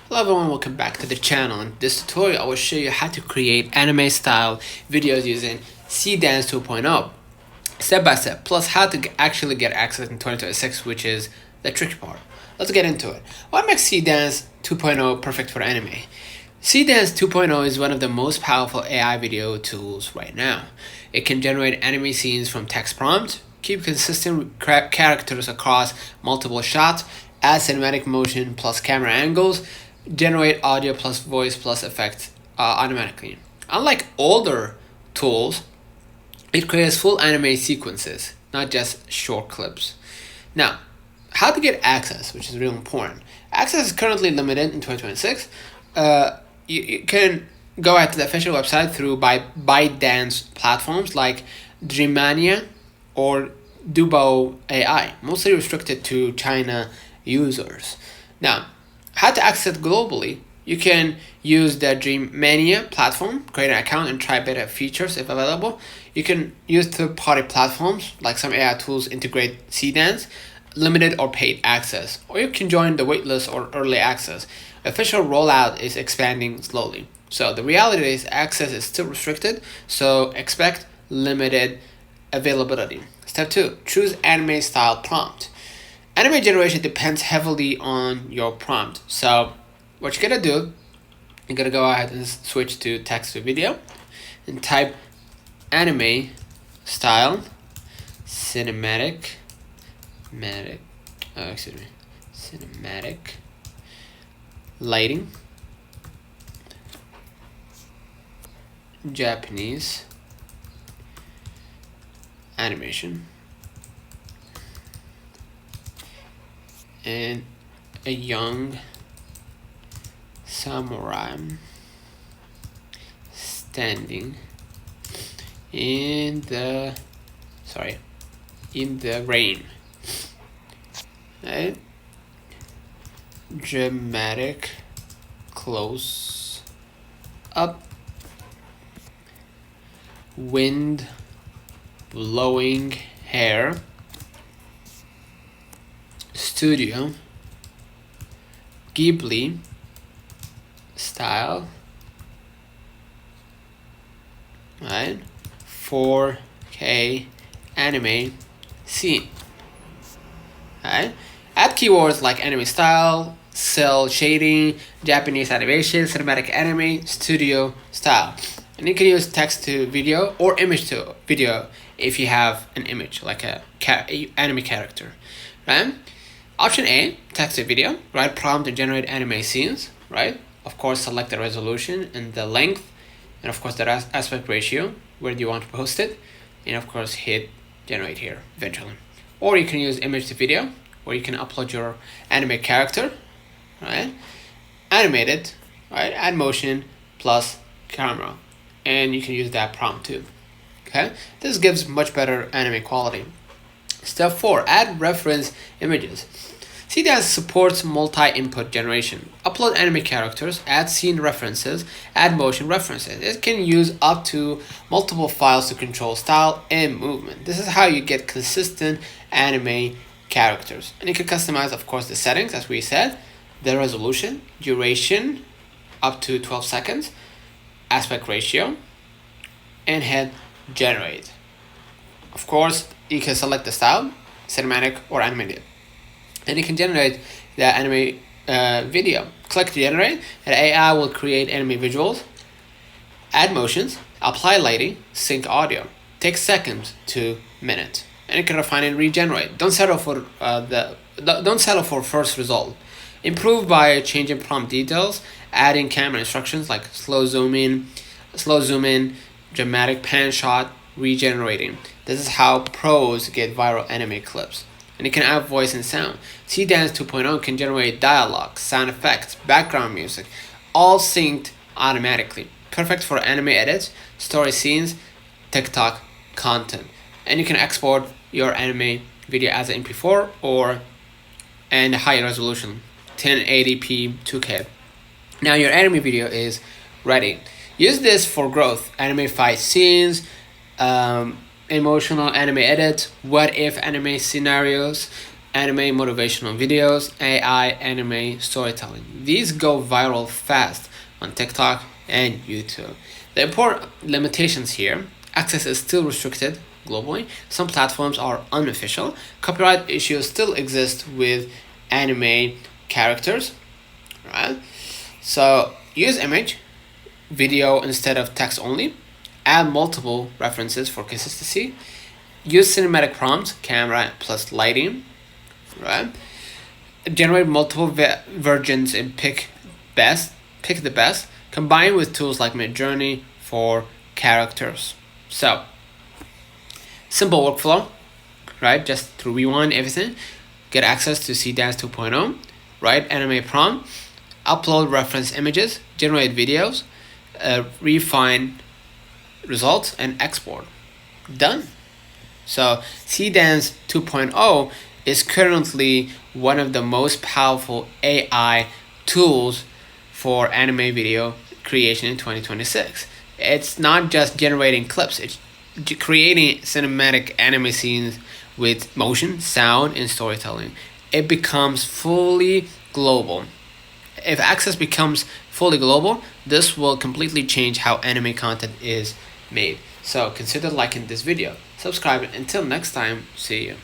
Hello everyone, welcome back to the channel. In this tutorial I will show you how to create anime style videos using Seedance 2.0 step by step, plus how to actually get access in 2026, which is the tricky part. Let's get into it. What makes Seedance 2.0 perfect for anime? Seedance 2.0 is one of the most powerful AI video tools right now. It can generate anime scenes from text prompts, keep consistent characters across multiple shots, add cinematic motion plus camera angles, generate audio plus voice plus effects automatically. Unlike older tools, it creates full anime sequences, not just short clips. Now, how to get access, which is really important. Access is currently limited in 2026. You can go at the official website through ByteDance platforms like Dreamania or Dubo AI, mostly restricted to China users. Now, how to access it globally? You can use the Dreamania platform, create an account, and try beta features if available. You can use third-party platforms, like some AI tools integrate Seedance, limited or paid access. Or you can join the waitlist or early access. Official rollout is expanding slowly. So the reality is access is still restricted, so expect limited availability. Step 2, choose anime style prompt. Anime generation depends heavily on your prompt. So what you're gonna do, you're gonna go ahead and switch to text to video and type anime style cinematic lighting Japanese animation and a young samurai standing in the rain. Right? Dramatic close up, wind blowing hair, Studio Ghibli style, right? 4K anime scene, right? Add keywords like anime style, cell shading, Japanese animation, cinematic anime, studio style. And you can use text to video or image to video if you have an image like a anime character, right? Option A, text to video, write prompt to generate anime scenes, right? Of course, select the resolution and the length, and of course the aspect ratio, where do you want to post it, and of course hit generate here eventually. Or you can use image to video, where you can upload your anime character, right? Animate it, right? Add motion plus camera, and you can use that prompt too. Okay, this gives much better anime quality. Step 4, add reference images. Seedance supports multi-input generation. Upload anime characters, add scene references, add motion references. It can use up to multiple files to control style and movement. This is how you get consistent anime characters. And you can customize, of course, the settings, as we said, the resolution, duration, up to 12 seconds, aspect ratio, and hit generate. Of course, you can select the style, cinematic or animated, and you can generate the anime video. Click to generate, and AI will create anime visuals, add motions, apply lighting, sync audio. Takes seconds to minutes, and you can refine and regenerate. Don't settle for first result. Improve by changing prompt details, adding camera instructions like slow zoom in, dramatic pan shot, regenerating. This is how pros get viral anime clips. And it can add voice and sound. Seedance 2.0 can generate dialogue, sound effects, background music, all synced automatically. Perfect for anime edits, story scenes, TikTok content. And you can export your anime video as an MP4 and high resolution, 1080p 2K. Now your anime video is ready. Use this for growth, anime fight scenes, emotional anime edits, what if anime scenarios, anime motivational videos, AI anime storytelling. These go viral fast on TikTok and YouTube. The important limitations here: access is still restricted globally. Some platforms are unofficial. Copyright issues still exist with anime characters, right? So use image, video instead of text only. Add multiple references for consistency. Use cinematic prompts, camera plus lighting, right? Generate multiple versions and pick the best. Combine with tools like Midjourney for characters. So simple workflow, right? Just to rewind everything, get access to Seedance 2.0, write anime prompt, upload reference images, generate videos, refine results, and export. Done. So Seedance 2.0 is currently one of the most powerful AI tools for anime video creation in 2026. It's not just generating clips, it's creating cinematic anime scenes with motion, sound, and storytelling. It becomes fully global. If access becomes fully global, this will completely change how anime content is made. So consider liking this video, subscribe, and until next time, see you.